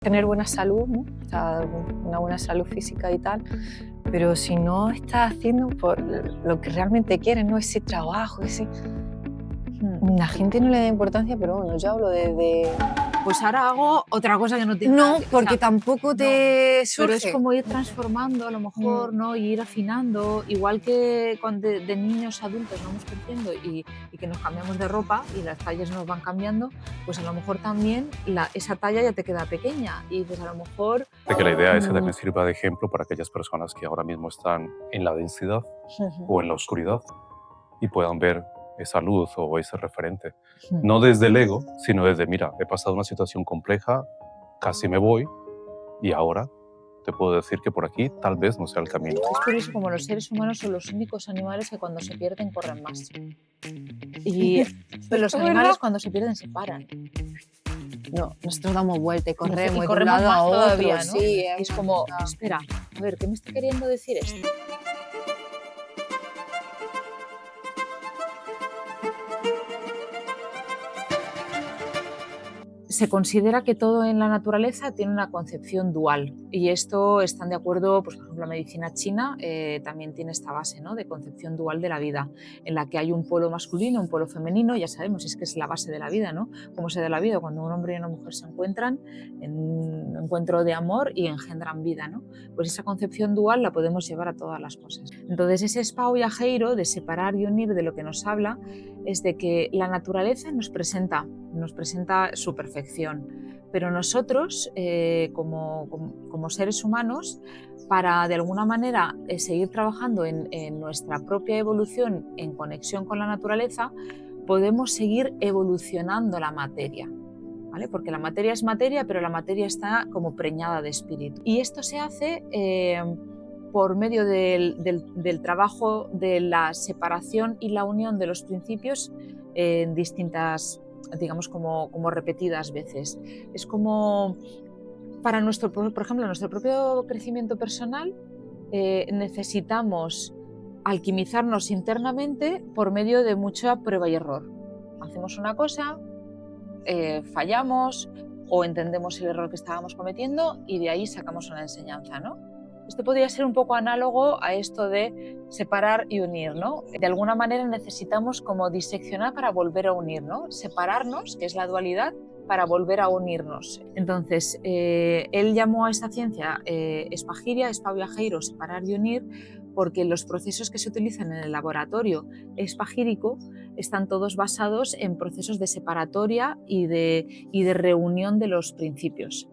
tener buena salud, ¿no? O sea, una buena salud física y tal, pero si no estás haciendo por lo que realmente quieres, ¿no? Ese trabajo, la gente no le da importancia, pero bueno, yo hablo de... Pues ahora hago otra cosa que no tiene nada No, que- o porque sea, tampoco te pero es surge. como ir transformando a lo mejor, ¿no? Y ir afinando, igual que cuando de niños a adultos vamos creciendo y que nos cambiamos de ropa y las tallas nos van cambiando, pues a lo mejor también esa talla ya te queda pequeña y pues a lo mejor... De que la idea es que también sirva de ejemplo para aquellas personas que ahora mismo están en la densidad o en la oscuridad y puedan ver esa luz o ese referente. No desde el ego, sino desde, mira, he pasado una situación compleja, casi me voy y ahora te puedo decir que por aquí tal vez no sea el camino. Es curioso como los seres humanos son los únicos animales que cuando se pierden corren más. Y pero los animales cuando se pierden se paran. No, nosotros damos vuelta y corremos, Y de un corremos lado más a otro, todavía, ¿no? sí, Y es como, espera, a ver, ¿qué me está queriendo decir esto? Se considera que todo en la naturaleza tiene una concepción dual y esto están de acuerdo, pues, por ejemplo, la medicina china también tiene esta base, ¿no? De concepción dual de la vida, en la que hay un polo masculino, un polo femenino, ya sabemos, es que es la base de la vida, ¿no? Cómo se da la vida cuando un hombre y una mujer se encuentran en un encuentro de amor y engendran vida, ¿no? Pues esa concepción dual la podemos llevar a todas las cosas. Entonces ese Spao y Ajeiro de separar y unir, de lo que nos habla es de que la naturaleza nos presenta su perfección, pero nosotros como seres humanos, para de alguna manera seguir trabajando en nuestra propia evolución en conexión con la naturaleza, podemos seguir evolucionando la materia, ¿vale? Porque la materia es materia, pero la materia está como preñada de espíritu. Y esto se hace por medio del trabajo de la separación y la unión de los principios en distintas, digamos, como repetidas veces. Es como para por ejemplo, nuestro propio crecimiento personal, necesitamos alquimizarnos internamente por medio de mucha prueba y error. Hacemos una cosa, fallamos o entendemos el error que estábamos cometiendo y de ahí sacamos una enseñanza, ¿no? Esto podría ser un poco análogo a esto de separar y unir, ¿no? De alguna manera necesitamos como diseccionar para volver a unir, ¿no? Separarnos, que es la dualidad, para volver a unirnos. Entonces, él llamó a esta ciencia espagiria, Spao y Ajeiro, separar y unir, porque los procesos que se utilizan en el laboratorio espagírico están todos basados en procesos de separatoria y de reunión de los principios.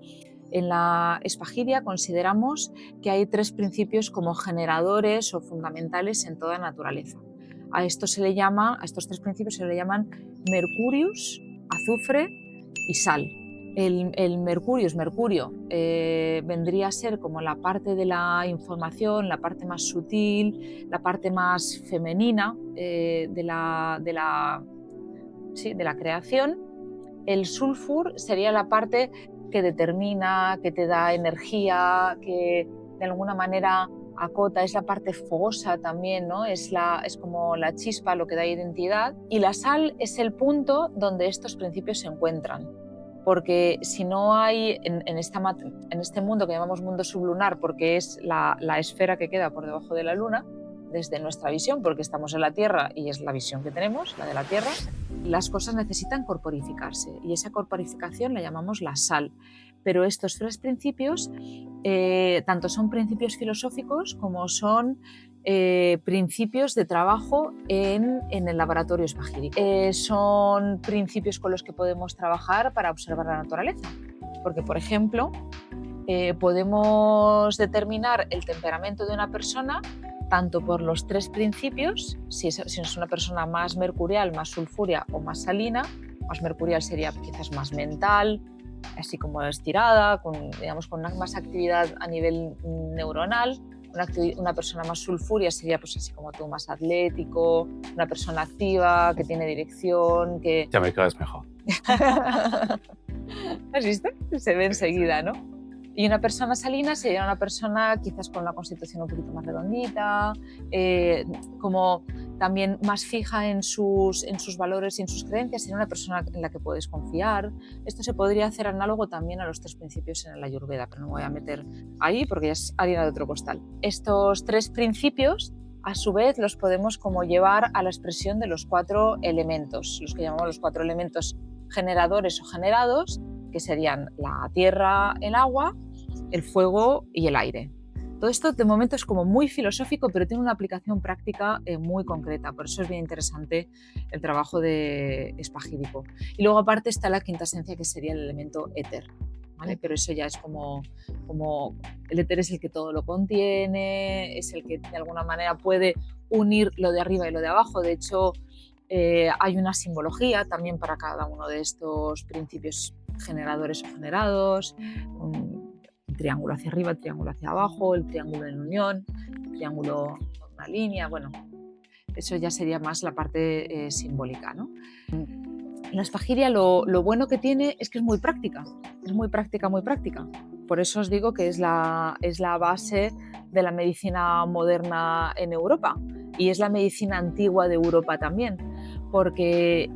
En la espagiria consideramos que hay 3 principios como generadores o fundamentales en toda naturaleza. A estos 3 principios se le llaman Mercurius, azufre y sal. El mercurio vendría a ser como la parte de la información, la parte más sutil, la parte más femenina de la creación. El sulfur sería la parte que determina, que te da energía, que de alguna manera acota, es la parte fogosa también, ¿no? Es como la chispa, lo que da identidad. Y la sal es el punto donde estos principios se encuentran. Porque si no hay en este mundo que llamamos mundo sublunar, porque es la esfera que queda por debajo de la luna, desde nuestra visión, porque estamos en la Tierra y es la visión que tenemos, la de la Tierra, las cosas necesitan corporificarse y esa corporificación la llamamos la sal. Pero estos 3 principios, tanto son principios filosóficos como son principios de trabajo en el laboratorio espagírico. Son principios con los que podemos trabajar para observar la naturaleza. Porque, por ejemplo, podemos determinar el temperamento de una persona tanto por los 3 principios, si es una persona más mercurial, más sulfúrea o más salina. Más mercurial sería quizás más mental, así como estirada, con más actividad a nivel neuronal. Una persona más sulfúrea sería pues así como tú, más atlético, una persona activa, que tiene dirección, que... Ya me caes mejor. ¿Has visto? Se ve enseguida, ¿no? Y una persona salina sería una persona quizás con la constitución un poquito más redondita, como también más fija en sus valores y en sus creencias, sería una persona en la que puedes confiar. Esto se podría hacer análogo también a los 3 principios en el Ayurveda, pero no me voy a meter ahí porque ya es harina de otro costal. Estos 3 principios, a su vez, los podemos como llevar a la expresión de los 4 elementos, los que llamamos los 4 elementos generadores o generados, que serían la tierra, el agua, el fuego y el aire. Todo esto de momento es como muy filosófico, pero tiene una aplicación práctica muy concreta, por eso es bien interesante el trabajo de espagírico. Y luego aparte está la quinta esencia, que sería el elemento éter, ¿vale? Pero eso ya es como el éter es el que todo lo contiene, es el que de alguna manera puede unir lo de arriba y lo de abajo. De hecho, hay una simbología también para cada uno de estos principios generadores o generados. El triángulo hacia arriba, el triángulo hacia abajo, el triángulo en unión, el triángulo con una línea, bueno, eso ya sería más la parte simbólica, ¿no? La espagiria lo bueno que tiene es que es muy práctica, muy práctica. Por eso os digo que es la base de la medicina moderna en Europa y es la medicina antigua de Europa también, porque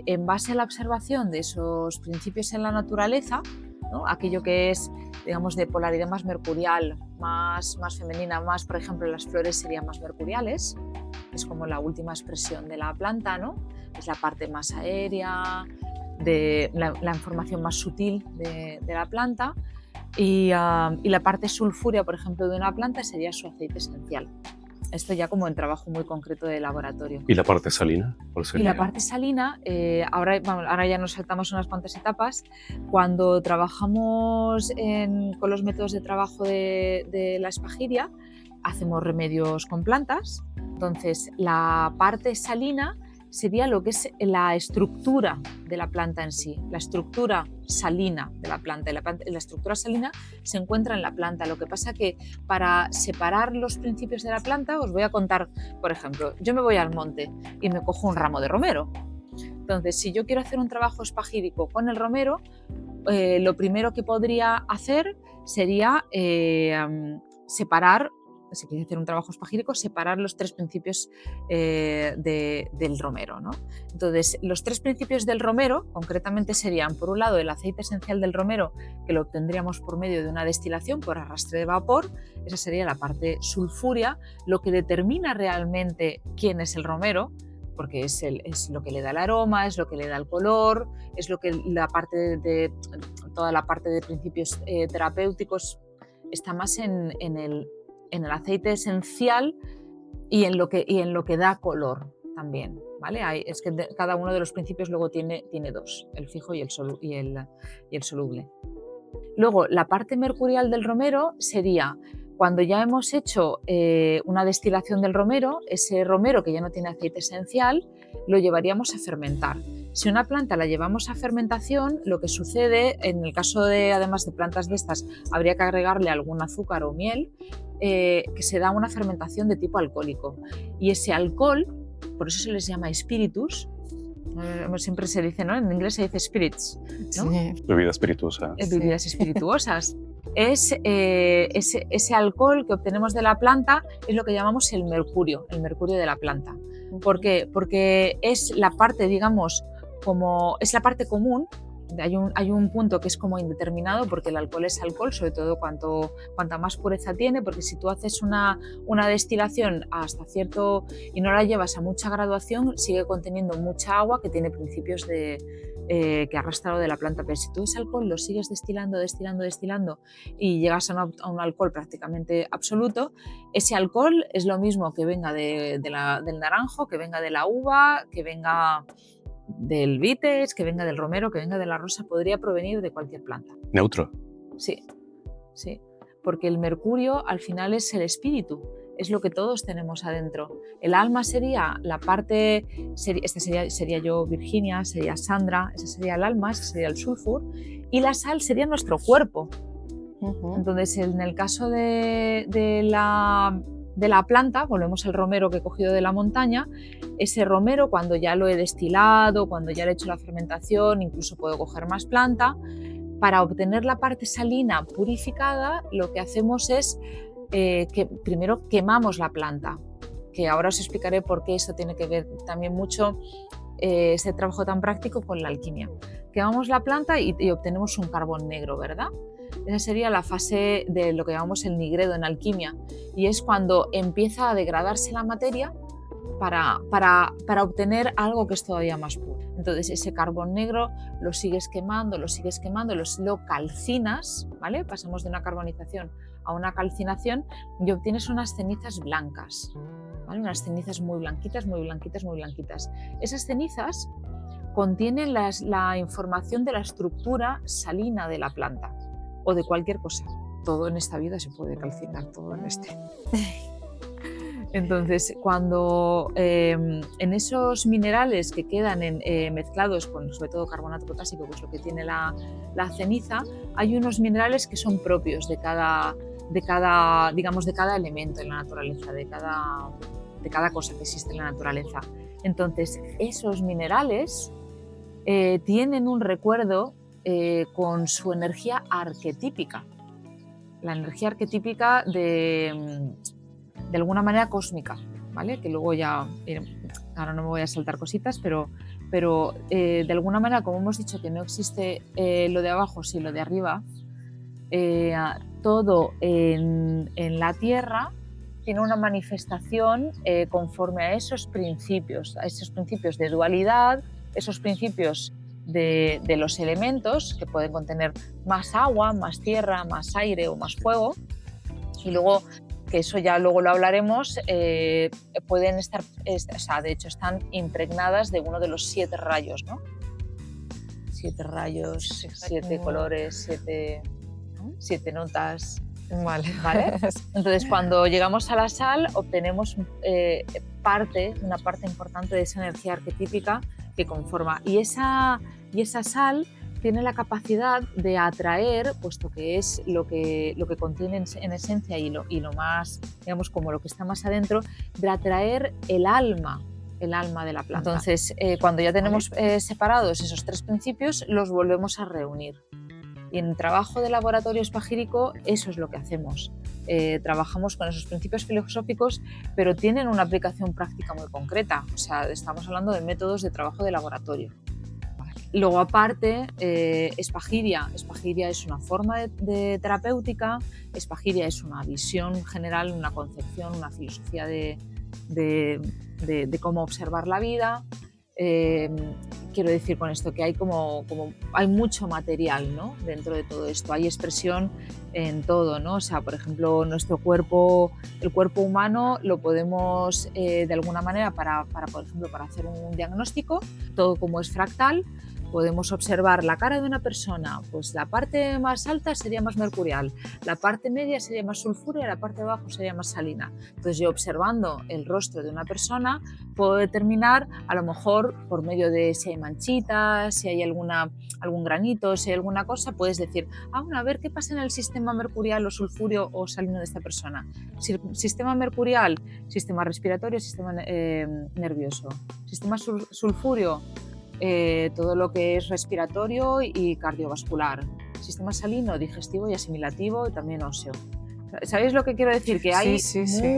en base a la observación de esos principios en la naturaleza, ¿no? Aquello que es, digamos, de polaridad más mercurial, más femenina, más, por ejemplo, las flores serían más mercuriales, es como la última expresión de la planta, ¿no? Es la parte más aérea, de la información más sutil de la planta, y la parte sulfúrea, por ejemplo, de una planta sería su aceite esencial. Esto ya como en trabajo muy concreto de laboratorio. ¿Y la parte salina? Y la parte salina, ahora ya nos saltamos unas cuantas etapas. Cuando trabajamos con los métodos de trabajo de la espagiria, hacemos remedios con plantas. Entonces, la parte salina sería lo que es la estructura de la planta en sí, la estructura salina de la planta. La estructura salina se encuentra en la planta. Lo que pasa que para separar los principios de la planta, os voy a contar, por ejemplo, yo me voy al monte y me cojo un ramo de romero. Entonces, si yo quiero hacer un trabajo espagírico con el romero, lo primero que podría hacer sería separar, si quieres hacer un trabajo espagírico, separar los 3 principios del romero, ¿no? Entonces, los 3 principios del romero, concretamente, serían, por un lado, el aceite esencial del romero, que lo obtendríamos por medio de una destilación por arrastre de vapor. Esa sería la parte sulfúrea, lo que determina realmente quién es el romero, porque es lo que le da el aroma, es lo que le da el color, es lo que toda la parte de principios terapéuticos está más en el aceite esencial y en lo que da color también, ¿vale? Es que cada uno de los principios luego tiene 2, el fijo y el soluble. Luego, la parte mercurial del romero sería cuando ya hemos hecho una destilación del romero, ese romero que ya no tiene aceite esencial, lo llevaríamos a fermentar. Si una planta la llevamos a fermentación, lo que sucede, en el caso además de plantas de estas, habría que agregarle algún azúcar o miel, que se da una fermentación de tipo alcohólico. Y ese alcohol, por eso se les llama spiritus, siempre se dice, ¿no? En inglés se dice spirits, ¿no? Sí. Bebidas espirituosas. Bebidas espirituosas. Ese alcohol que obtenemos de la planta es lo que llamamos el mercurio de la planta. ¿Por qué? Porque es la parte, digamos, es la parte común. Hay un punto que es como indeterminado, porque el alcohol es alcohol, sobre todo cuanta más pureza tiene, porque si tú haces una destilación hasta cierto y no la llevas a mucha graduación, sigue conteniendo mucha agua que tiene principios que ha arrastrado de la planta. Pero si tú ese alcohol lo sigues destilando y llegas a un alcohol prácticamente absoluto, ese alcohol es lo mismo que venga del naranjo, que venga de la uva, que venga del vites, que venga del romero, que venga de la rosa, podría provenir de cualquier planta. ¿Neutro? Sí, porque el mercurio al final es el espíritu, es lo que todos tenemos adentro. El alma sería la parte, esta sería yo, Virginia, sería Sandra, ese sería el alma, ese sería el sulfur, y la sal sería nuestro cuerpo. Entonces, en el caso de la planta, volvemos al romero que he cogido de la montaña, ese romero, cuando ya lo he destilado, cuando ya le he hecho la fermentación, incluso puedo coger más planta. Para obtener la parte salina purificada, lo que hacemos es que primero quemamos la planta. que ahora os explicaré por qué eso tiene que ver también mucho, este trabajo tan práctico, con la alquimia. Quemamos la planta y obtenemos un carbón negro, ¿verdad? Esa sería la fase de lo que llamamos el nigredo en alquimia, y es cuando empieza a degradarse la materia para obtener algo que es todavía más puro. Entonces ese carbón negro lo sigues quemando, lo calcinas, ¿vale? Pasamos de una carbonización a una calcinación y obtienes unas cenizas blancas, ¿vale? Unas cenizas muy blanquitas, muy blanquitas, muy blanquitas. Esas cenizas contienen la información de la estructura salina de la planta o de cualquier cosa. Todo en esta vida se puede calcinar, todo en este. Entonces, cuando en esos minerales que quedan mezclados con sobre todo carbonato potásico, que es lo que tiene la ceniza, hay unos minerales que son propios de cada elemento en la naturaleza, de cada cosa que existe en la naturaleza. Entonces, esos minerales tienen un recuerdo con su energía arquetípica, la energía arquetípica de alguna manera cósmica, ¿vale? Que luego ya, ahora no me voy a saltar cositas, pero de alguna manera, como hemos dicho que no existe lo de abajo sin lo de arriba, todo en la Tierra tiene una manifestación conforme a esos principios de dualidad, esos principios de los elementos que pueden contener más agua, más tierra, más aire o más fuego, y luego, que eso ya luego lo hablaremos, pueden estar, de hecho están impregnadas de uno de los 7 rayos, ¿no? 7 rayos, 7 colores, 7 notas. Vale. Entonces, cuando llegamos a la sal, obtenemos una parte importante de esa energía arquetípica que conforma. Y esa sal tiene la capacidad de atraer, puesto que es lo que contiene en esencia y lo más, digamos, como lo que está más adentro, de atraer el alma de la planta. Entonces, cuando ya tenemos separados esos 3 principios, los volvemos a reunir. Y en el trabajo de laboratorio espagírico eso es lo que hacemos. Trabajamos con esos principios filosóficos, pero tienen una aplicación práctica muy concreta. O sea, estamos hablando de métodos de trabajo de laboratorio. Luego, aparte, espagiria. Espagiria es una forma de terapéutica. Espagiria es una visión general, una concepción, una filosofía de cómo observar la vida. Quiero decir con esto que hay hay mucho material, ¿no? Dentro de todo esto, hay expresión en todo, ¿no? O sea, por ejemplo, nuestro cuerpo, el cuerpo humano lo podemos de alguna manera por ejemplo, para hacer un diagnóstico, todo como es fractal, podemos observar la cara de una persona, pues la parte más alta sería más mercurial, la parte media sería más sulfúrea y la parte de abajo sería más salina. Entonces yo, observando el rostro de una persona, puedo determinar, a lo mejor por medio de si hay manchitas, si hay algún granito, si hay alguna cosa, puedes decir, bueno, a ver qué pasa en el sistema mercurial o sulfúreo o salino de esta persona. Sistema mercurial, sistema respiratorio, sistema nervioso. Sistema sulfúreo, todo lo que es respiratorio y cardiovascular. Sistema salino, digestivo y asimilativo y también óseo. ¿Sabéis lo que quiero decir? Que hay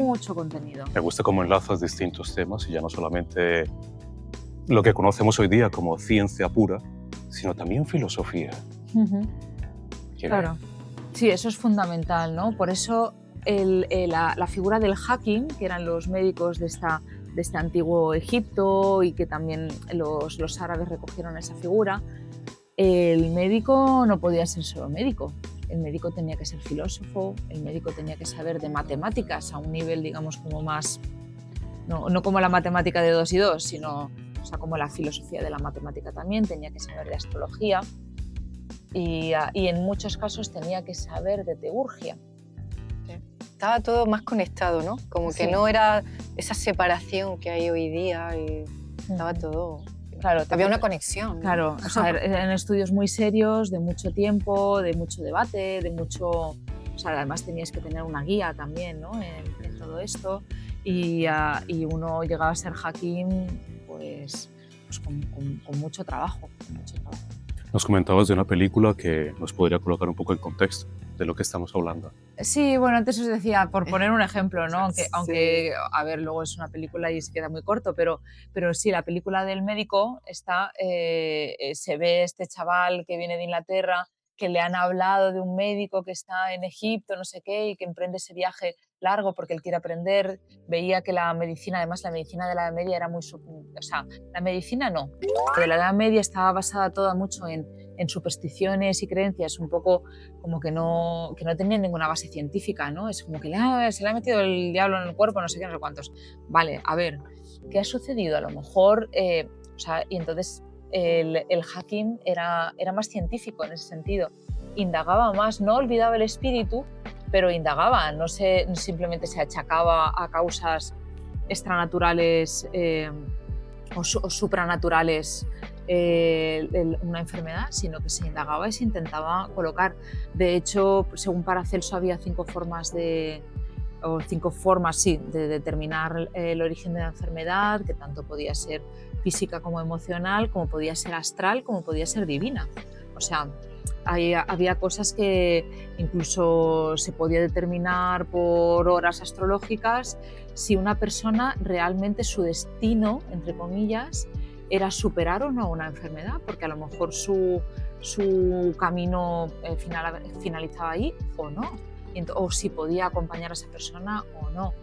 mucho contenido. Me gusta cómo enlazas distintos temas y ya no solamente lo que conocemos hoy día como ciencia pura, sino también filosofía. Claro. Sí, eso es fundamental, ¿no? Por eso la figura del Hakim, que eran los médicos de este antiguo Egipto y que también los árabes recogieron esa figura, el médico no podía ser solo médico. El médico tenía que ser filósofo, el médico tenía que saber de matemáticas a un nivel, digamos, como más, no como la matemática de 2 y 2, sino como la filosofía de la matemática también, tenía que saber de astrología y en muchos casos tenía que saber de teurgia. Estaba todo más conectado, ¿no? Como que no era esa separación que hay hoy día y estaba todo... Claro, había una conexión, ¿no? Claro, o sea, eran estudios muy serios, de mucho tiempo, de mucho debate, de mucho... O sea, además tenías que tener una guía también, ¿no? en todo esto y uno llegaba a ser Hakim pues con mucho trabajo, Nos comentabas de una película que nos podría colocar un poco en contexto. de lo que estamos hablando. Sí, bueno, antes os decía, por poner un ejemplo, ¿no? Sí. Aunque, a ver, luego es una película y se queda muy corto, pero sí, la película del médico está, se ve este chaval que viene de Inglaterra, que le han hablado de un médico que está en Egipto, no sé qué, y que emprende ese viaje largo porque él quiere aprender. Veía que la medicina, además la medicina de la Edad Media era muy... O sea, la medicina no, pero de la Edad Media estaba basada toda mucho en supersticiones y creencias un poco como que no tenían ninguna base científica, ¿no? Es como que se le ha metido el diablo en el cuerpo, no sé qué, no sé cuántos. Vale, a ver, ¿qué ha sucedido? A lo mejor, o sea, y entonces el Hakim era más científico en ese sentido, indagaba más, no olvidaba el espíritu, pero indagaba, no simplemente se achacaba a causas extranaturales o supranaturales una enfermedad, sino que se indagaba y se intentaba colocar. De hecho, según Paracelso, había 5 formas de determinar el origen de la enfermedad, que tanto podía ser física como emocional, como podía ser astral, como podía ser divina. O sea, había cosas que incluso se podía determinar por horas astrológicas si una persona realmente su destino, entre comillas, era superar o no una enfermedad, porque a lo mejor su camino finalizaba ahí o no, o si podía acompañar a esa persona o no.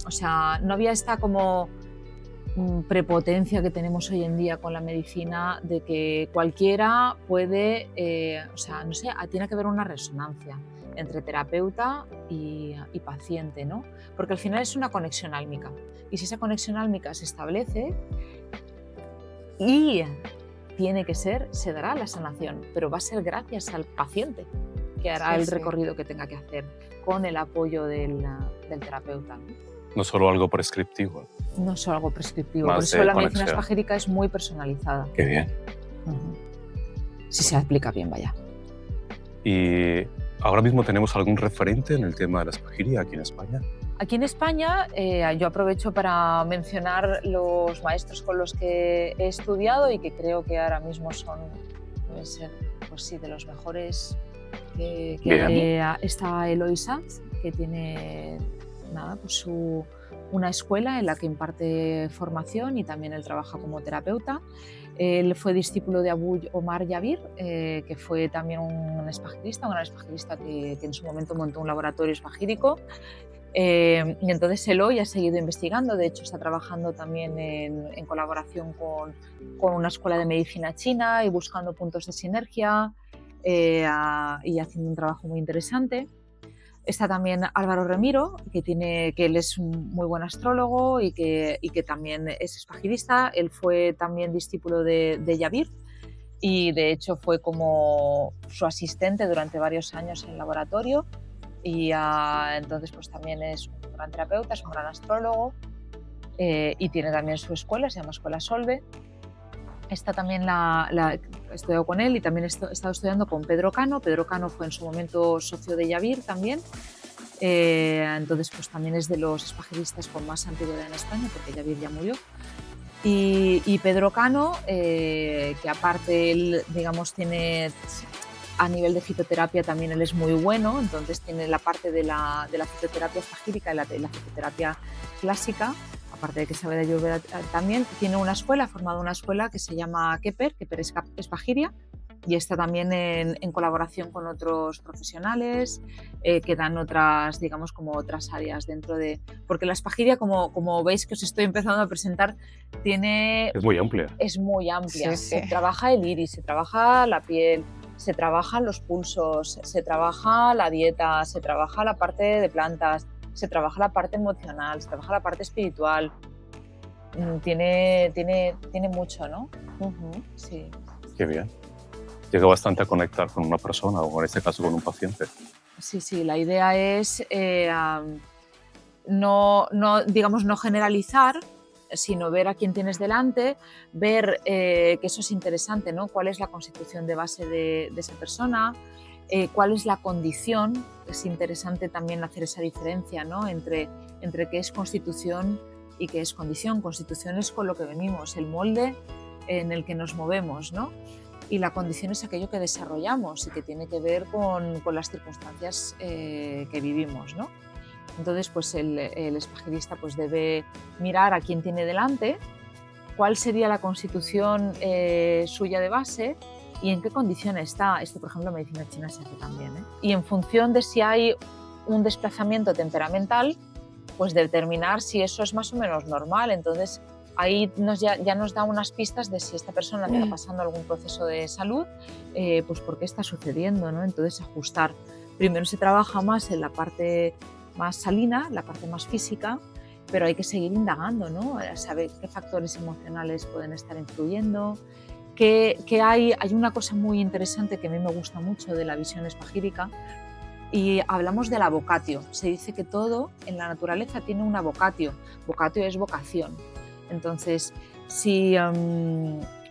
O sea, no había esta como prepotencia que tenemos hoy en día con la medicina de que cualquiera puede, o sea, no sé, tiene que haber una resonancia entre terapeuta y paciente, ¿no? Porque al final es una conexión álmica, y si esa conexión álmica se establece, y tiene que ser, se dará la sanación, pero va a ser gracias al paciente que hará el recorrido que tenga que hacer con el apoyo del terapeuta, ¿no? No solo algo prescriptivo. No solo algo prescriptivo, Más por eso la conexión. medicina espagírica es muy personalizada. Qué bien. Si se aplica bien, vaya. ¿Y ahora mismo tenemos algún referente en el tema de la espagiria aquí en España? Aquí en España, yo aprovecho para mencionar los maestros con los que he estudiado y que creo que ahora mismo pueden ser, pues sí, de los mejores que está Eloy Sanz, que tiene pues una escuela en la que imparte formación y también él trabaja como terapeuta. Él fue discípulo de Abu Omar Yabir, que fue también un gran espagirista que en su momento montó un laboratorio espagírico. Y entonces Eloy ha seguido investigando, de hecho está trabajando también en colaboración con una escuela de medicina china y buscando puntos de sinergia y haciendo un trabajo muy interesante. Está también Álvaro Remiro, que él es un muy buen astrólogo y que también es espagirista. Él fue también discípulo de Yabir y de hecho fue como su asistente durante varios años en el laboratorio. Y entonces pues también es un gran terapeuta, es un gran astrólogo y tiene también su escuela, se llama Escuela Solve. Esta también he estudiado con él y también he estado estudiando con Pedro Cano. Pedro Cano fue en su momento socio de Yabir también. Entonces pues también es de los espagiristas con más antigüedad en España, porque Yabir ya murió. Y Pedro Cano, que aparte él, digamos, tiene... A nivel de fitoterapia también él es muy bueno, entonces tiene la parte de la fitoterapia espagírica y la fitoterapia clásica, aparte de que sabe de Ayurveda también. Tiene una escuela, ha formado una escuela que se llama Keper Espagiria, y está también en colaboración con otros profesionales que dan otras, digamos, como otras áreas dentro de... Porque la espagiria, como veis que os estoy empezando a presentar, Es muy amplia. Es muy amplia. Sí. Se trabaja el iris, se trabaja la piel, se trabajan los pulsos, se trabaja la dieta, se trabaja la parte de plantas, se trabaja la parte emocional, se trabaja la parte espiritual. Tiene mucho, ¿no? Sí. Qué bien. Llega bastante a conectar con una persona o en este caso con un paciente. Sí, la idea es no generalizar, sino ver a quién tienes delante, ver que eso es interesante, ¿no? Cuál es la constitución de base de esa persona, cuál es la condición. Es interesante también hacer esa diferencia, ¿no? entre qué es constitución y qué es condición. Constitución es con lo que venimos, el molde en el que nos movemos, ¿no? y la condición es aquello que desarrollamos y que tiene que ver con las circunstancias que vivimos, ¿no? Entonces, pues el espagirista pues debe mirar a quién tiene delante, cuál sería la constitución suya de base y en qué condición está. Esto, por ejemplo, en medicina china se hace también, ¿eh? Y en función de si hay un desplazamiento temperamental, pues determinar si eso es más o menos normal. Entonces, ahí ya nos da unas pistas de si esta persona está pasando algún proceso de salud, pues por qué está sucediendo, ¿no? Entonces, ajustar. Primero se trabaja más en la parte más salina, la parte más física, pero hay que seguir indagando, ¿no? Saber qué factores emocionales pueden estar influyendo, que hay una cosa muy interesante que a mí me gusta mucho de la visión espagírica, y hablamos de la vocatio. Se dice que todo en la naturaleza tiene una vocatio. Vocatio es vocación. Entonces, si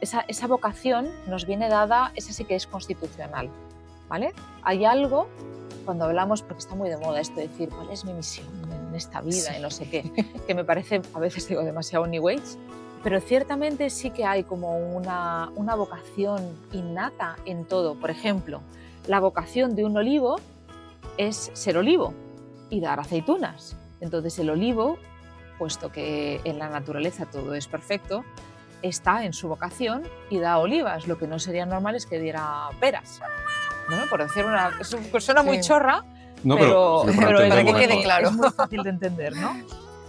esa vocación nos viene dada, esa sí que es constitucional, ¿vale? Hay algo, cuando hablamos, porque está muy de moda esto de decir cuál es mi misión en esta vida y no sé qué, que me parece, a veces digo, demasiado new age, pero ciertamente sí que hay como una vocación innata en todo. Por ejemplo, la vocación de un olivo es ser olivo y dar aceitunas. Entonces el olivo, puesto que en la naturaleza todo es perfecto, está en su vocación y da olivas. Lo que no sería normal es que diera peras. Bueno, por decir suena muy chorra, no, pero para que quede claro. Es muy fácil de entender, ¿no?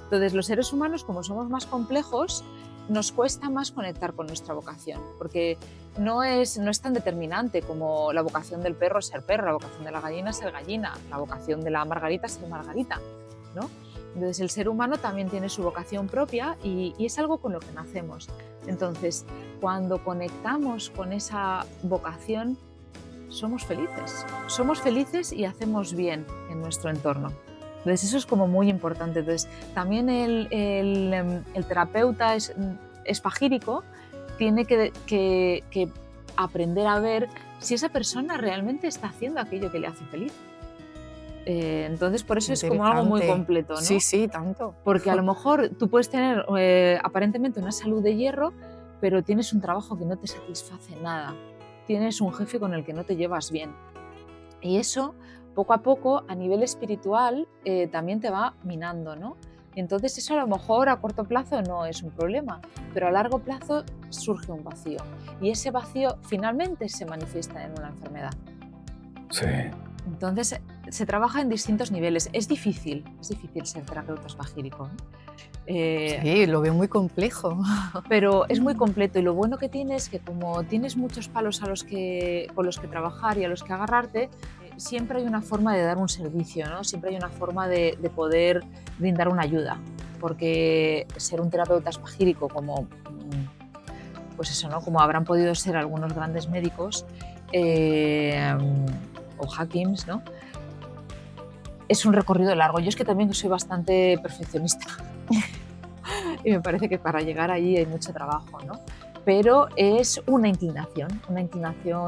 Entonces los seres humanos, como somos más complejos, nos cuesta más conectar con nuestra vocación, porque no es tan determinante como la vocación del perro es ser perro, la vocación de la gallina es ser gallina, la vocación de la margarita es ser margarita, ¿no? Entonces el ser humano también tiene su vocación propia y es algo con lo que nacemos. Entonces, cuando conectamos con esa vocación, somos felices y hacemos bien en nuestro entorno. Entonces eso es como muy importante. Entonces también el terapeuta espagírico tiene que aprender a ver si esa persona realmente está haciendo aquello que le hace feliz. Entonces por eso es como algo muy completo, ¿no? Sí, sí, tanto. Porque a lo mejor tú puedes tener aparentemente una salud de hierro, pero tienes un trabajo que no te satisface nada. Tienes un jefe con el que no te llevas bien. Y eso, poco a poco, a nivel espiritual, también te va minando, ¿no? Entonces eso a lo mejor a corto plazo no es un problema, pero a largo plazo surge un vacío. Y ese vacío finalmente se manifiesta en una enfermedad. Sí. Entonces se trabaja en distintos niveles. Es difícil ser terapeuta espagírico, ¿eh? Sí, lo veo muy complejo. Pero es muy completo y lo bueno que tiene es que como tienes muchos palos con los que trabajar y a los que agarrarte, siempre hay una forma de dar un servicio, ¿no? Siempre hay una forma de poder brindar una ayuda, porque ser un terapeuta espagírico como, pues eso, ¿no? Como habrán podido ser algunos grandes médicos o hakims, ¿no? Es un recorrido largo. Yo es que también soy bastante perfeccionista y me parece que para llegar allí hay mucho trabajo, ¿no? Pero es una inclinación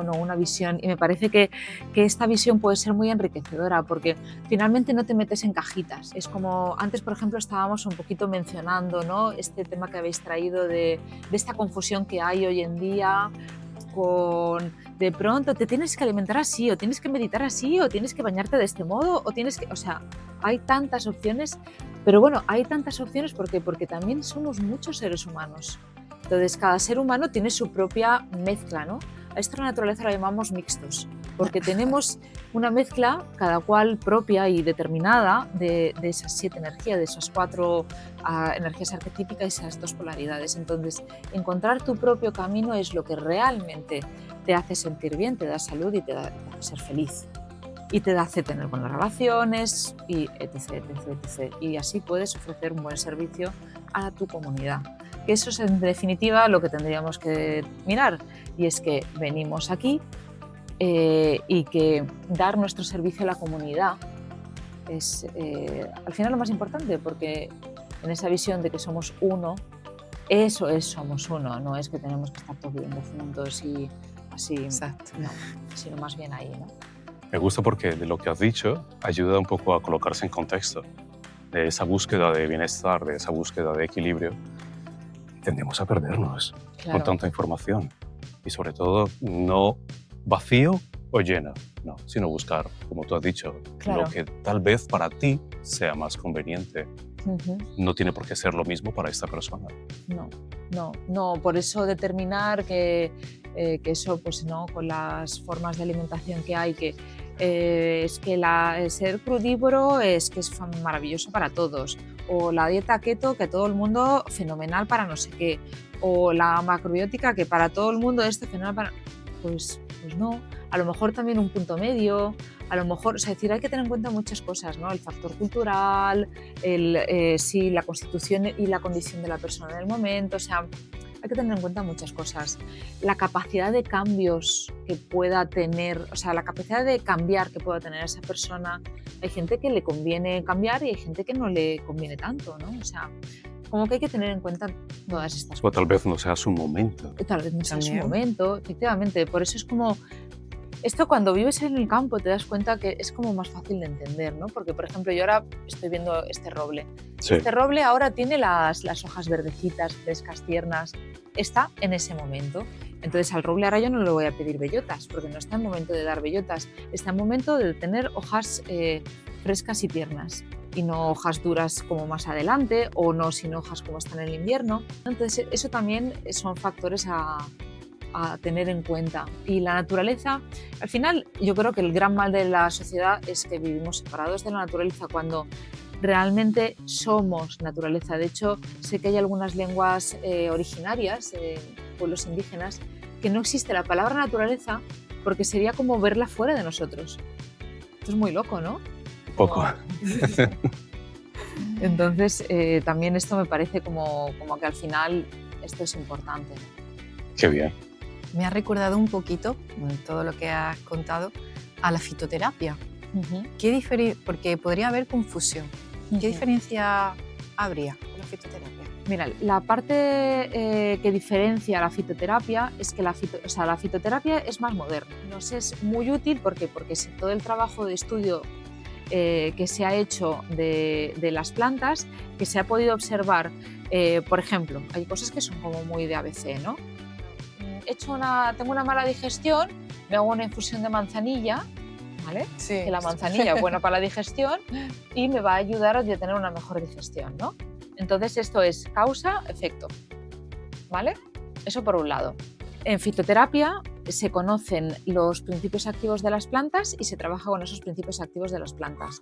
o una visión, y me parece que esta visión puede ser muy enriquecedora porque finalmente no te metes en cajitas. Es como antes, por ejemplo, estábamos un poquito mencionando, ¿no? Este tema que habéis traído de esta confusión que hay hoy en día con de pronto te tienes que alimentar así, o tienes que meditar así, o tienes que bañarte de este modo, o tienes que... O sea, hay tantas opciones, pero bueno, hay tantas opciones porque también somos muchos seres humanos. Entonces, cada ser humano tiene su propia mezcla, ¿no? A esto en la naturaleza lo llamamos mixtos, porque tenemos una mezcla, cada cual propia y determinada, de esas 7 energías, de esas 4 energías arquetípicas y esas 2 polaridades. Entonces, encontrar tu propio camino es lo que realmente te hace sentir bien, te da salud y te hace ser feliz. Y te hace tener buenas relaciones, y etc, etc, etc. Y así puedes ofrecer un buen servicio a tu comunidad. Que eso es en definitiva lo que tendríamos que mirar, y es que venimos aquí y que dar nuestro servicio a la comunidad es al final lo más importante, porque en esa visión de que somos uno, eso es somos uno, no es que tenemos que estar todos viviendo juntos y así. Exacto. No, sino más bien ahí, ¿no? Me gusta porque de lo que has dicho ayuda un poco a colocarse en contexto de esa búsqueda de bienestar, de esa búsqueda de equilibrio. Tendemos a perdernos con tanta información. Y sobre todo, no vacío o llena, no, sino buscar, como tú has dicho, Claro. lo que tal vez para ti sea más conveniente. No tiene por qué ser lo mismo para esta persona. No, por eso determinar que eso, pues no, con las formas de alimentación que hay, que es que el ser crudívoro es que es maravilloso para todos, o la dieta keto, que todo el mundo fenomenal para no sé qué, o la macrobiótica, que para todo el mundo esto fenomenal para... Pues no, a lo mejor también un punto medio, a lo mejor, o sea, es decir, hay que tener en cuenta muchas cosas, ¿no? El factor cultural, sí, la constitución y la condición de la persona en el momento, o sea, hay que tener en cuenta muchas cosas. La capacidad de cambios que pueda tener, o sea, la capacidad de cambiar que pueda tener esa persona. Hay gente que le conviene cambiar y hay gente que no le conviene tanto, ¿no? O sea, como que hay que tener en cuenta todas estas O cosas. tal vez no sea su momento. Tal vez no sea su También. momento, efectivamente. Por eso es como... Esto cuando vives en el campo te das cuenta que es como más fácil de entender, ¿no? Porque, por ejemplo, yo ahora estoy viendo este roble. Sí. Este roble ahora tiene las hojas verdecitas, frescas, tiernas. Está en ese momento. Entonces al roble ahora yo no le voy a pedir bellotas, porque no está en momento de dar bellotas. Está en momento de tener hojas frescas y tiernas. Y no hojas duras como más adelante, o no sin hojas como están en el invierno. Entonces eso también son factores a tener en cuenta. Y la naturaleza, al final yo creo que el gran mal de la sociedad es que vivimos separados de la naturaleza cuando realmente somos naturaleza. De hecho, sé que hay algunas lenguas originarias, pueblos indígenas, que no existe la palabra naturaleza porque sería como verla fuera de nosotros. Esto es muy loco, ¿no? Poco. Entonces, también esto me parece como que al final esto es importante. Qué bien. Me ha recordado un poquito, todo lo que has contado, a la fitoterapia. Porque podría haber confusión. ¿Qué diferencia habría con la fitoterapia? Mira, la parte que diferencia la fitoterapia es que la fitoterapia es más moderna. Nos es muy útil porque todo el trabajo de estudio que se ha hecho de las plantas, que se ha podido observar, por ejemplo, hay cosas que son como muy de ABC, ¿no? Tengo una mala digestión, me hago una infusión de manzanilla, ¿vale? Sí. Que la manzanilla es buena para la digestión y me va a ayudar a tener una mejor digestión, ¿no? Entonces esto es causa-efecto, ¿vale? Eso por un lado. En fitoterapia se conocen los principios activos de las plantas y se trabaja con esos principios activos de las plantas.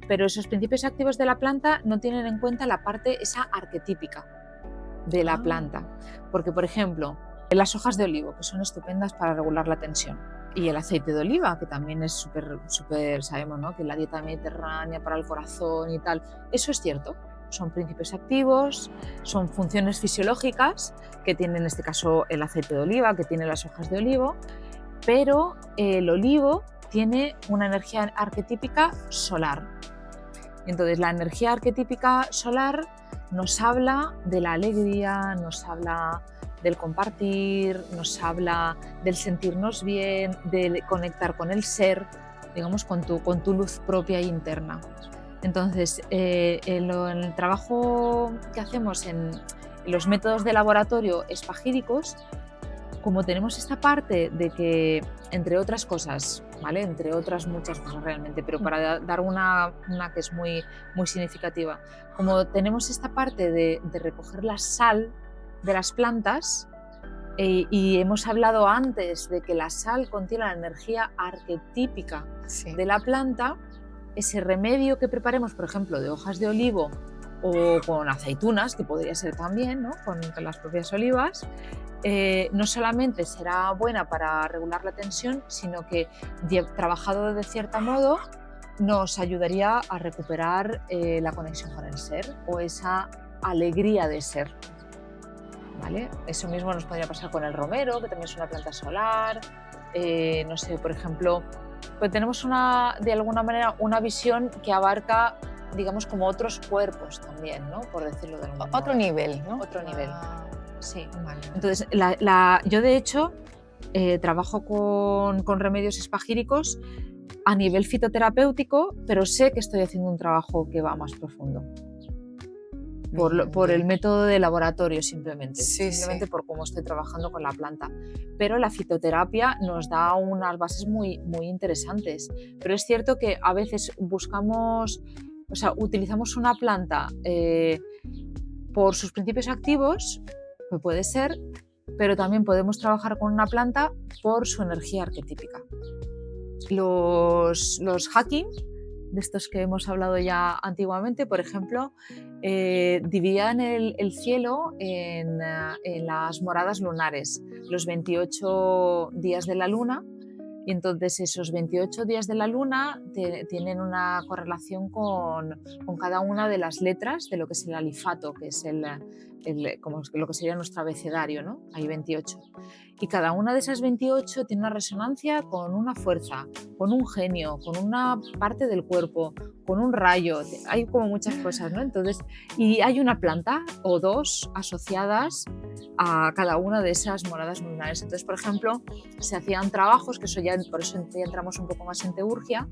Pero esos principios activos de la planta no tienen en cuenta la parte esa arquetípica de la planta. Porque, por ejemplo, las hojas de olivo, que son estupendas para regular la tensión, y el aceite de oliva, que también es súper, sabemos, ¿no? Que la dieta mediterránea para el corazón y tal, eso es cierto. Son principios activos, son funciones fisiológicas que tiene en este caso el aceite de oliva, que tiene las hojas de olivo, pero el olivo tiene una energía arquetípica solar. Entonces la energía arquetípica solar nos habla de la alegría, nos habla del compartir, nos habla del sentirnos bien, de conectar con el ser, digamos, con tu luz propia e interna. Entonces, en el trabajo que hacemos en los métodos de laboratorio espagíricos, como tenemos esta parte de que, entre otras cosas, ¿vale? Entre otras muchas cosas realmente, pero para dar una que es muy, muy significativa, como tenemos esta parte de recoger la sal de las plantas, y hemos hablado antes de que la sal contiene la energía arquetípica de la planta, ese remedio que preparemos, por ejemplo, de hojas de olivo o con aceitunas, que podría ser también, ¿no? con las propias olivas, no solamente será buena para regular la tensión, sino que trabajado de cierto modo nos ayudaría a recuperar la conexión con el ser o esa alegría de ser. ¿Vale? Eso mismo nos podría pasar con el romero, que también es una planta solar. No sé, por ejemplo, pues tenemos de alguna manera una visión que abarca, digamos, como otros cuerpos también, ¿no? Por decirlo de algún modo. Otro nivel, ¿no? Otro nivel. Sí. Vale. Entonces, yo de hecho trabajo con remedios espagíricos a nivel fitoterapéutico, pero sé que estoy haciendo un trabajo que va más profundo. por el método de laboratorio simplemente, Sí, simplemente sí. por cómo estoy trabajando con la planta. Pero la fitoterapia nos da unas bases muy, muy interesantes. Pero es cierto que a veces buscamos, o sea, utilizamos una planta por sus principios activos, que puede ser, pero también podemos trabajar con una planta por su energía arquetípica. Los hacking, de estos que hemos hablado ya antiguamente, por ejemplo, dividían el cielo en las moradas lunares, los 28 días de la luna, y entonces esos 28 días de la luna tienen una correlación con cada una de las letras de lo que es el alifato, que es como lo que sería nuestro abecedario, ¿no? Hay 28. Y cada una de esas 28 tiene una resonancia con una fuerza, con un genio, con una parte del cuerpo, con un rayo. Hay como muchas cosas, ¿no? Entonces, y hay una planta o dos asociadas a cada una de esas moradas lunares. Entonces, por ejemplo, se hacían trabajos, que eso ya, por eso ya entramos un poco más en teurgia,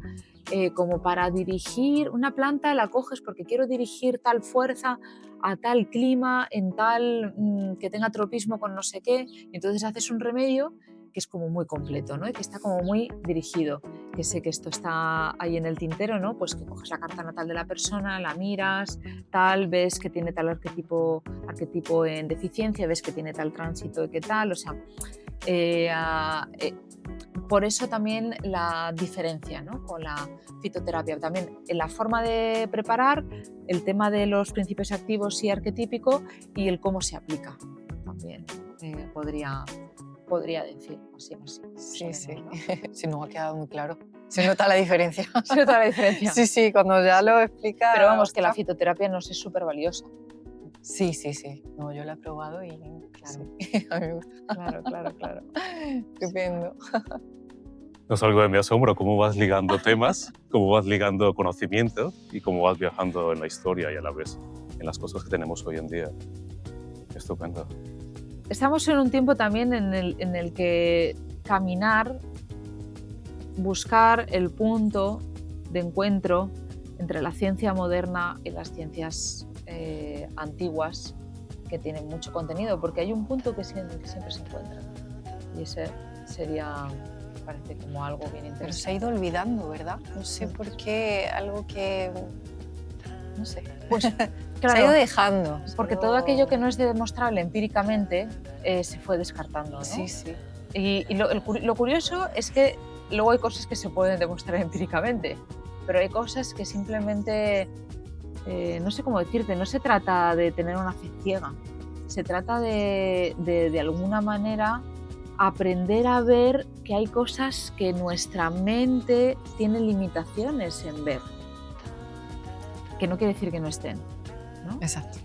como para dirigir una planta, la coges porque quiero dirigir tal fuerza a tal clima, en tal que tenga tropismo con no sé qué, y entonces haces un remedio que es como muy completo, ¿no? Y que está como muy dirigido, que sé que esto está ahí en el tintero, ¿no? Pues que coges la carta natal de la persona, la miras, tal, ves que tiene tal arquetipo en deficiencia, ves que tiene tal tránsito y qué tal, o sea, por eso también la diferencia, ¿no? Con la fitoterapia. También en la forma de preparar, el tema de los principios activos y arquetípico y el cómo se aplica también podría decir así. Sí, sí. ¿No? Sí, nos ha quedado muy claro. Se nota la diferencia. Se nota la diferencia. Sí, sí, cuando ya lo explica. Pero vamos, que la ostras. fitoterapia nos es súper valiosa. Sí, sí, sí. No, yo la he probado y Claro. sí, a mí me gusta. Claro. Estupendo. No es algo de mi asombro, cómo vas ligando temas, cómo vas ligando conocimiento y cómo vas viajando en la historia y a la vez en las cosas que tenemos hoy en día. Estupendo. Estamos en un tiempo también en el que caminar, buscar el punto de encuentro entre la ciencia moderna y las ciencias antiguas, que tienen mucho contenido, porque hay un punto que siempre se encuentra, y ese sería, parece como algo bien interesante. Pero se ha ido olvidando, ¿verdad? No sé Sí. por qué, algo que... No sé. Pues, Se ha claro, ido dejando. porque todo aquello que no es demostrable empíricamente se fue descartando, ¿no? Sí, sí. Y lo curioso es que luego hay cosas que se pueden demostrar empíricamente, pero hay cosas que simplemente, no sé cómo decirte, no se trata de tener una fe ciega, se trata de alguna manera aprender a ver que hay cosas que nuestra mente tiene limitaciones en ver, que no quiere decir que no estén, ¿no? Exacto.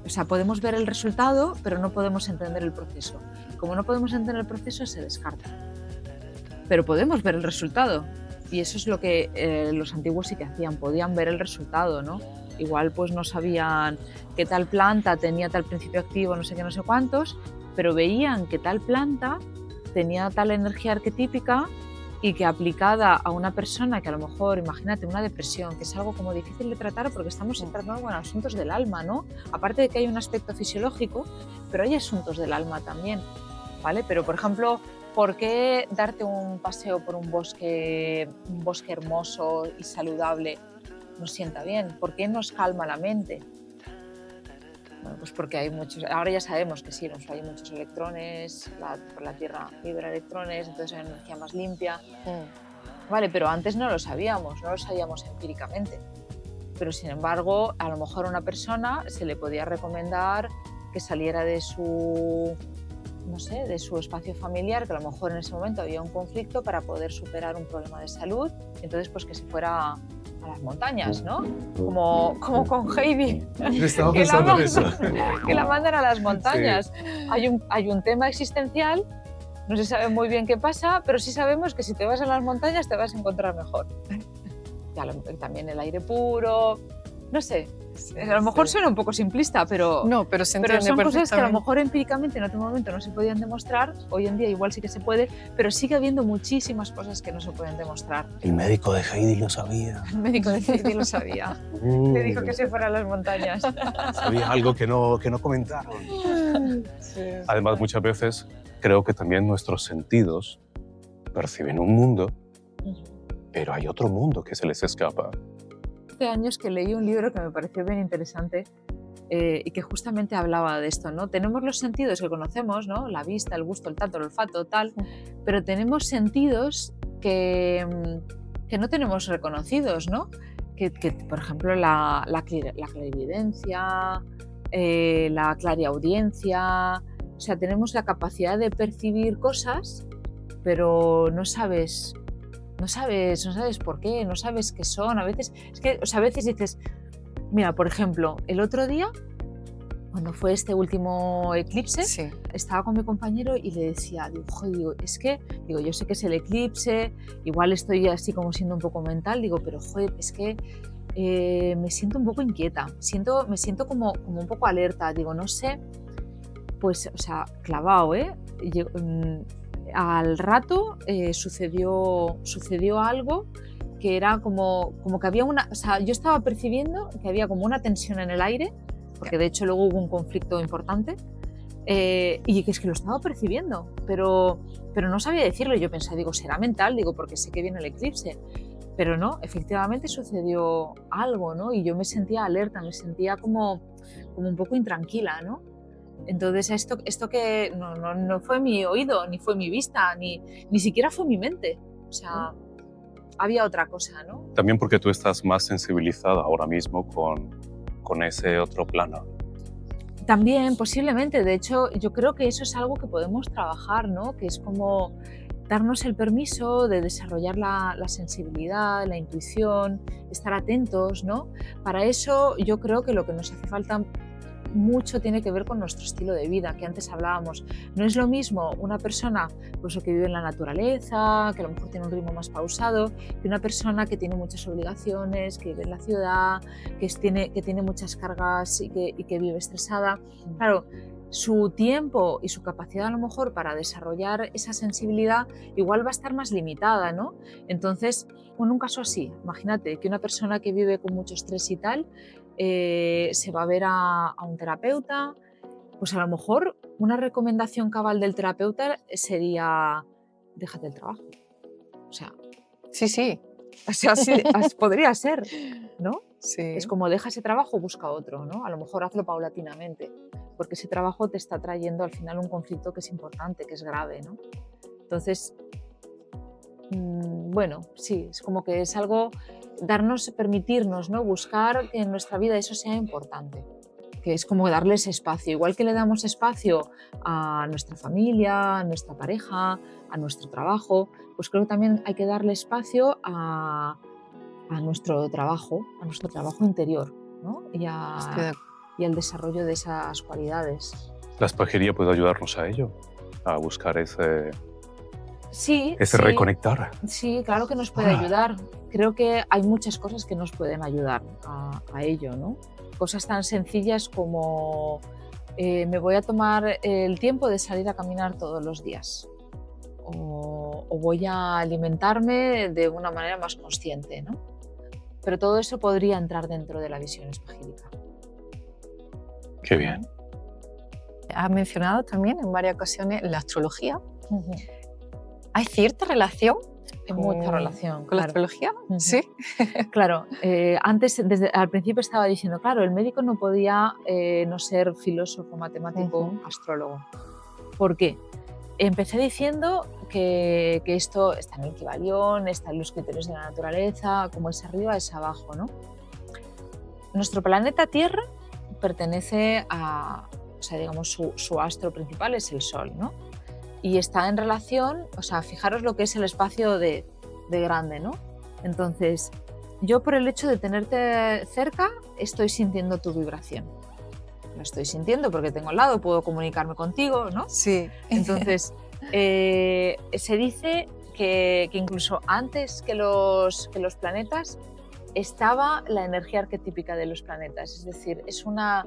O sea, podemos ver el resultado, pero no podemos entender el proceso. Como no podemos entender el proceso, se descarta. Pero podemos ver el resultado. Y eso es lo que los antiguos sí que hacían, podían ver el resultado, ¿no? Igual pues no sabían que tal planta tenía tal principio activo, no sé qué, no sé cuántos, pero veían que tal planta tenía tal energía arquetípica y que aplicada a una persona que a lo mejor, imagínate, una depresión, que es algo como difícil de tratar porque estamos tratando con asuntos del alma, ¿no? Aparte de que hay un aspecto fisiológico, pero hay asuntos del alma también, ¿vale? Pero, por ejemplo, ¿por qué darte un paseo por un bosque hermoso y saludable nos sienta bien? ¿Por qué nos calma la mente? Bueno, pues porque hay muchos, ahora ya sabemos que sí, hay muchos electrones, por la Tierra libera electrones, entonces hay energía más limpia. Vale, pero antes no lo sabíamos empíricamente. Pero sin embargo, a lo mejor a una persona se le podía recomendar que saliera de su, no sé, de su espacio familiar, que a lo mejor en ese momento había un conflicto para poder superar un problema de salud, entonces pues que se fuera a las montañas, ¿no? Como con Heidi. Estaba pensando en eso. Que la mandan a las montañas. Sí. Hay un tema existencial, no se sabe muy bien qué pasa, pero sí sabemos que si te vas a las montañas te vas a encontrar mejor. También el aire puro, No sé, Sí, a lo mejor sí. suena un poco simplista, pero, No, pero se pero entiende son cosas que a lo perfectamente. mejor empíricamente en otro momento no se podían demostrar, hoy en día igual sí que se puede, pero sigue habiendo muchísimas cosas que no se pueden demostrar. El médico de Heidi lo sabía. El médico de Heidi lo sabía, le dijo que se fuera a las montañas. Sabía algo que no comentaron. Sí, Además, muchas veces creo que también nuestros sentidos perciben un mundo, pero hay otro mundo que se les escapa. Hace años que leí un libro que me pareció bien interesante y que justamente hablaba de esto, ¿no? Tenemos los sentidos que conocemos, ¿no? La vista, el gusto, el tacto, el olfato, tal, pero tenemos sentidos que no tenemos reconocidos, ¿no? Que, por ejemplo, la clarividencia, la clariaudiencia, o sea, tenemos la capacidad de percibir cosas, pero no sabes por qué, no sabes qué son. A veces, es que, o sea, a veces dices, mira, por ejemplo, el otro día, cuando fue este último eclipse, sí. estaba con mi compañero y le decía, digo, es que, digo, yo sé que es el eclipse, igual estoy así como siendo un poco mental, digo, pero joder, es que me siento un poco inquieta, me siento como un poco alerta, digo, no sé, pues, o sea, clavado, ¿eh? Al rato sucedió algo que era como que había o sea, yo estaba percibiendo que había como una tensión en el aire, porque de hecho luego hubo un conflicto importante, y que es que lo estaba percibiendo, pero no sabía decirlo. Yo pensé, digo, será mental, digo, porque sé que viene el eclipse, pero no, efectivamente sucedió algo, ¿no? Y yo me sentía alerta, me sentía como un poco intranquila, ¿no? Entonces esto que no fue mi oído, ni fue mi vista, ni siquiera fue mi mente. O sea, había otra cosa, ¿no? También porque tú estás más sensibilizada ahora mismo con ese otro plano. También, posiblemente. De hecho, yo creo que eso es algo que podemos trabajar, ¿no? Que es como darnos el permiso de desarrollar la sensibilidad, la intuición, estar atentos, ¿no? Para eso yo creo que lo que nos hace falta mucho tiene que ver con nuestro estilo de vida, que antes hablábamos. No es lo mismo una persona pues, que vive en la naturaleza, que a lo mejor tiene un ritmo más pausado, que una persona que tiene muchas obligaciones, que vive en la ciudad, que tiene muchas cargas y que vive estresada. Claro, su tiempo y su capacidad a lo mejor para desarrollar esa sensibilidad igual va a estar más limitada, ¿no? Entonces, en un caso así, imagínate que una persona que vive con mucho estrés y tal, se va a ver a un terapeuta, pues a lo mejor una recomendación cabal del terapeuta sería déjate el trabajo. O sea, Sí. así podría ser, ¿no? Sí. Es como deja ese trabajo, busca otro, ¿no? A lo mejor hazlo paulatinamente, porque ese trabajo te está trayendo al final un conflicto que es importante, que es grave, ¿no? Entonces, bueno, sí, es como que es algo, permitirnos, ¿no? Buscar que en nuestra vida eso sea importante, que es como darles espacio, igual que le damos espacio a nuestra familia, a nuestra pareja, a nuestro trabajo, pues creo que también hay que darle espacio a nuestro trabajo interior, ¿no? y al desarrollo de esas cualidades. La espajería puede ayudarnos a ello, a buscar ese Sí, reconectar. Sí, claro que nos puede ayudar. Creo que hay muchas cosas que nos pueden ayudar a ello, ¿no? Cosas tan sencillas como me voy a tomar el tiempo de salir a caminar todos los días o voy a alimentarme de una manera más consciente, ¿no? Pero todo eso podría entrar dentro de la visión espagírica. Qué bien. Has mencionado también en varias ocasiones la astrología. ¿Hay cierta relación? Hay mucha relación con la claro. astrología. Sí. Claro, antes, al principio estaba diciendo, claro, el médico no podía no ser filósofo, matemático, astrólogo. ¿Por qué? Empecé diciendo que esto está en el Kybalión, está en los criterios de la naturaleza, como es arriba es abajo, ¿no? Nuestro planeta Tierra pertenece a, o sea, digamos, su astro principal es el Sol, ¿no? Y está en relación, o sea, fijaros lo que es el espacio de grande, ¿no? Entonces, yo por el hecho de tenerte cerca, estoy sintiendo tu vibración. Lo estoy sintiendo porque tengo al lado, puedo comunicarme contigo, ¿no? Sí. Entonces, se dice que incluso antes que los planetas, estaba la energía arquetípica de los planetas, es decir, es una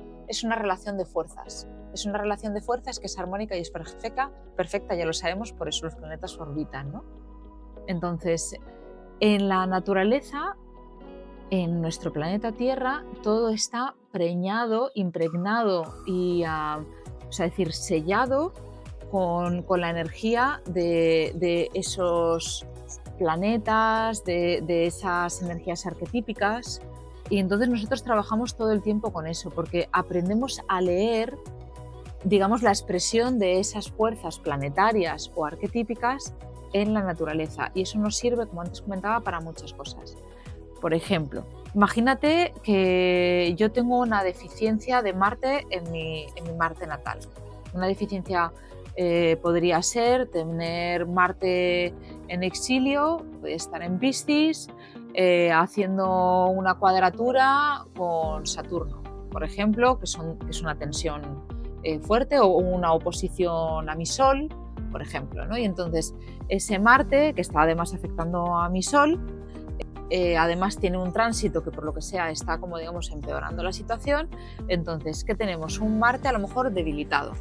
relación de fuerzas. Es una relación de fuerzas que es armónica y es perfecta, ya lo sabemos, por eso los planetas orbitan, ¿no? Entonces, en la naturaleza, en nuestro planeta Tierra, todo está preñado, impregnado y, es decir, sellado con la energía de esos planetas, de esas energías arquetípicas. Y entonces nosotros trabajamos todo el tiempo con eso, porque aprendemos a leer, digamos, la expresión de esas fuerzas planetarias o arquetípicas en la naturaleza. Y eso nos sirve, como antes comentaba, para muchas cosas. Por ejemplo, imagínate que yo tengo una deficiencia de Marte en mi Marte natal. Una deficiencia podría ser tener Marte en exilio, puede estar en Piscis, haciendo una cuadratura con Saturno, por ejemplo, que es una tensión fuerte, o una oposición a mi Sol, por ejemplo, ¿no? Y entonces ese Marte, que está además afectando a mi Sol, además tiene un tránsito que por lo que sea está, como digamos, empeorando la situación. Entonces, ¿qué tenemos? Un Marte a lo mejor debilitado.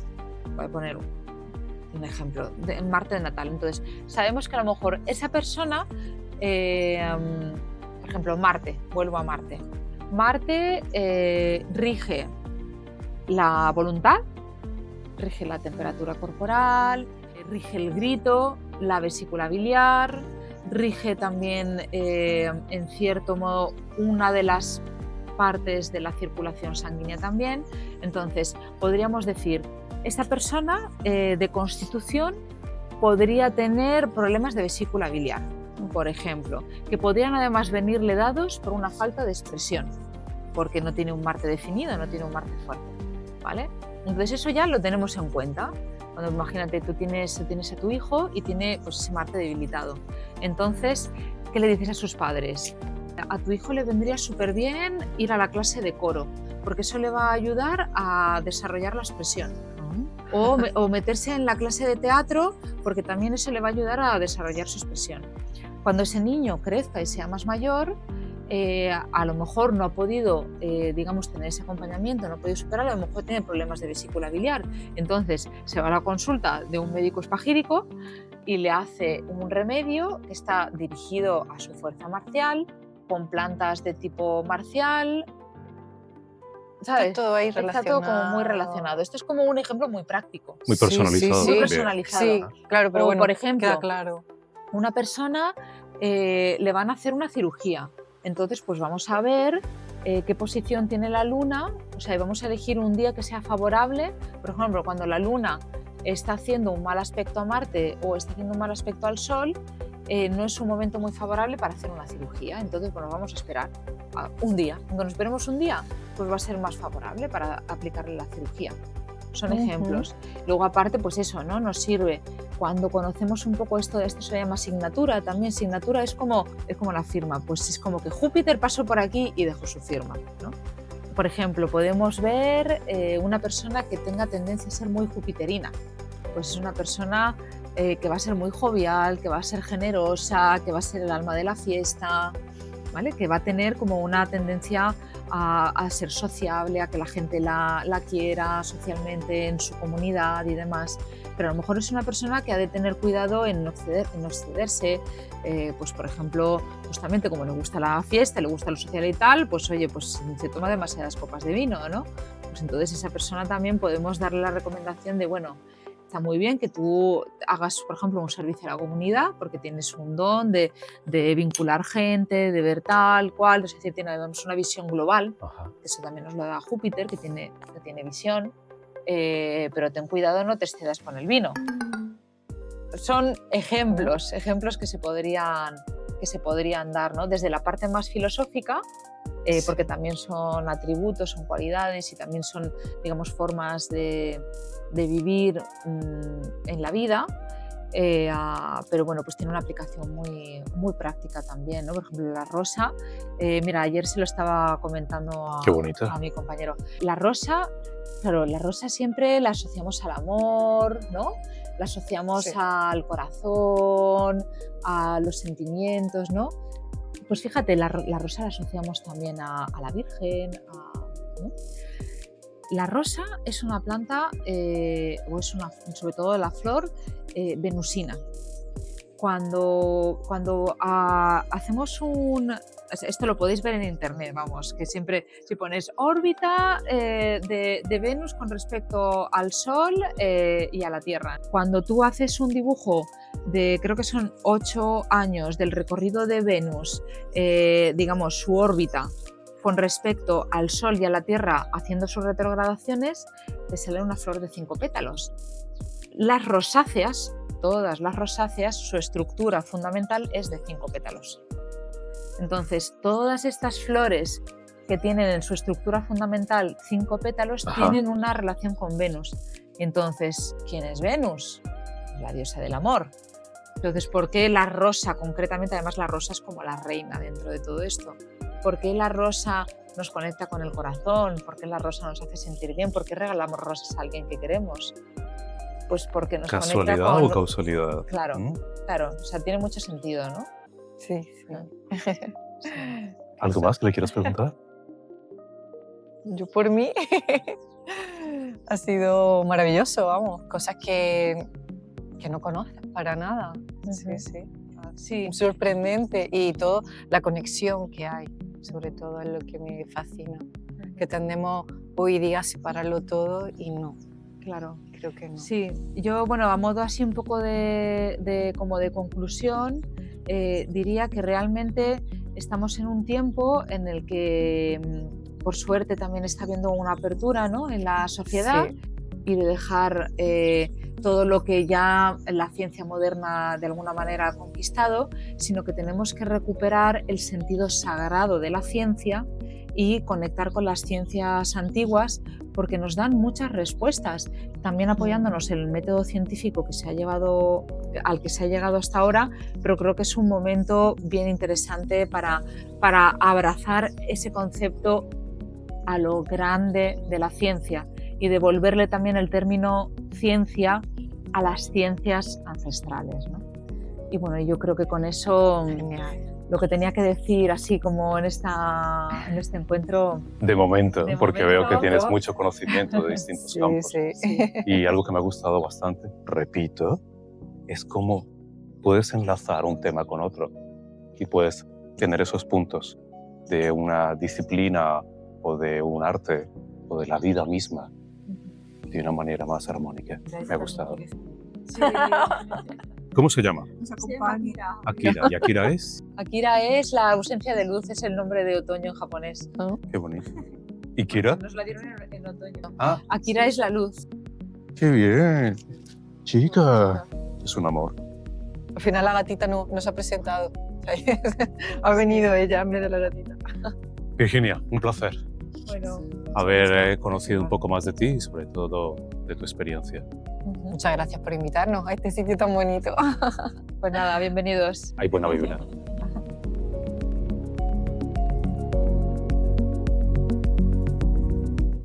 Voy a poner un ejemplo de Marte natal. Entonces, sabemos que a lo mejor esa persona, por ejemplo, Marte, vuelvo a Marte. Marte rige la voluntad, rige la temperatura corporal, rige el grito, la vesícula biliar, rige también, en cierto modo, una de las partes de la circulación sanguínea también. Entonces, podríamos decir, esta persona de constitución podría tener problemas de vesícula biliar, por ejemplo, que podrían además venirle dados por una falta de expresión, porque no tiene un Marte definido, no tiene un Marte fuerte, ¿vale? Entonces eso ya lo tenemos en cuenta. Cuando imagínate, tú tienes a tu hijo y tiene pues, ese Marte debilitado. Entonces, ¿qué le dices a sus padres? A tu hijo le vendría súper bien ir a la clase de coro, porque eso le va a ayudar a desarrollar la expresión. O meterse en la clase de teatro, porque también eso le va a ayudar a desarrollar su expresión. Cuando ese niño crezca y sea más mayor, a lo mejor no ha podido, digamos, tener ese acompañamiento, no ha podido superarlo, a lo mejor tiene problemas de vesícula biliar. Entonces se va a la consulta de un médico espagírico y le hace un remedio que está dirigido a su fuerza marcial, con plantas de tipo marcial, ¿sabes? Está todo ahí Está todo como muy relacionado. Esto es como un ejemplo muy práctico. Muy personalizado. Muy personalizado. Sí, claro, pero O, bueno, por ejemplo, queda claro. una persona le van a hacer una cirugía. Entonces, pues vamos a ver qué posición tiene la luna, o sea, vamos a elegir un día que sea favorable. Por ejemplo, cuando la luna está haciendo un mal aspecto a Marte o está haciendo un mal aspecto al Sol, no es un momento muy favorable para hacer una cirugía. Entonces, bueno, vamos a esperar un día. Cuando nos esperemos un día, pues va a ser más favorable para aplicarle la cirugía. Son ejemplos. Luego, aparte, pues eso, ¿no? Nos sirve cuando conocemos un poco esto se llama signatura. También signatura es como la firma, pues es como que Júpiter pasó por aquí y dejó su firma, ¿no? Por ejemplo, podemos ver una persona que tenga tendencia a ser muy jupiterina. Pues es una persona que va a ser muy jovial, que va a ser generosa, que va a ser el alma de la fiesta, ¿vale? Que va a tener como una tendencia a ser sociable, a que la gente la quiera socialmente en su comunidad y demás. Pero a lo mejor es una persona que ha de tener cuidado en no excederse, pues por ejemplo, justamente como le gusta la fiesta, le gusta lo social y tal, pues oye, pues se toma demasiadas copas de vino, ¿no? Pues entonces esa persona también podemos darle la recomendación de, bueno, está muy bien que tú hagas, por ejemplo, un servicio a la comunidad porque tienes un don de vincular gente, de ver tal, cual, es decir, tenemos una visión global. Ajá. Eso también nos lo da Júpiter, que tiene visión, pero ten cuidado, no te excedas con el vino. Son ejemplos que se podrían dar, ¿no? Desde la parte más filosófica, porque también son atributos, son cualidades y también son, digamos, formas de vivir en la vida, pero bueno, pues tiene una aplicación muy, muy práctica también, ¿no? Por ejemplo, la rosa, mira, ayer se lo estaba comentando a mi compañero. La rosa, claro, la rosa siempre la asociamos al amor, ¿no? La asociamos al corazón, a los sentimientos, ¿no? Pues fíjate, la rosa la asociamos también a la Virgen, ¿no? La rosa es una planta, sobre todo la flor, venusina. Cuando hacemos esto lo podéis ver en internet, vamos, que siempre si pones órbita de Venus con respecto al Sol y a la Tierra. Cuando tú haces un dibujo de, creo que son 8 años del recorrido de Venus, digamos su órbita, con respecto al Sol y a la Tierra haciendo sus retrogradaciones, te sale una flor de 5 pétalos. Las rosáceas, todas las rosáceas, su estructura fundamental es de 5 pétalos. Entonces, todas estas flores que tienen en su estructura fundamental 5 pétalos tienen una relación con Venus. Entonces, ¿quién es Venus? La diosa del amor. Entonces, ¿por qué la rosa concretamente? Además, la rosa es como la reina dentro de todo esto. ¿Por qué la rosa nos conecta con el corazón? ¿Por qué la rosa nos hace sentir bien? ¿Por qué regalamos rosas a alguien que queremos? Pues porque nos conecta con... ¿Casualidad o causalidad? Claro, claro. O sea, tiene mucho sentido, ¿no? Sí, sí. ¿Algo más que le quieras preguntar? Yo por mí ha sido maravilloso, vamos, cosas que no conoces para nada. Sí, sí. Sí, sorprendente y toda la conexión que hay, sobre todo es lo que me fascina, que tendemos hoy día a separarlo todo y no. Claro, creo que no. Sí, yo, bueno, a modo así un poco como de conclusión, diría que realmente estamos en un tiempo en el que, por suerte, también está habiendo una apertura, ¿no?, en la sociedad, Sí. Y de dejar todo lo que ya la ciencia moderna de alguna manera ha conquistado, sino que tenemos que recuperar el sentido sagrado de la ciencia y conectar con las ciencias antiguas, porque nos dan muchas respuestas, también apoyándonos en el método científico al que se ha llegado hasta ahora, pero creo que es un momento bien interesante para abrazar ese concepto a lo grande de la ciencia y devolverle también el término ciencia a las ciencias ancestrales, ¿no? Y bueno, yo creo que con eso lo que tenía que decir así como en este encuentro... De momento, porque veo que tienes yo- mucho conocimiento de distintos Sí, campos. sí. Y algo que me ha gustado bastante, repito, es cómo puedes enlazar un tema con otro y puedes tener esos puntos de una disciplina o de un arte o de la vida misma de una manera más armónica. Me ha gustado. Sí. ¿Cómo se llama? Nos acompaña. Akira. ¿Y Akira es? Akira es la ausencia de luz, es el nombre de otoño en japonés. Qué bonito. ¿Y Kira? Nos la dieron en otoño. Ah, Akira es la luz. qué bien. Chica, es un amor. Al final la gatita no se ha presentado. Ha venido ella en vez de la gatita. Virginia, un placer Bueno, haber conocido un poco más de ti y sobre todo de tu experiencia. Muchas gracias por invitarnos a este sitio tan bonito. pues nada, bienvenidos. Hay buena vibra.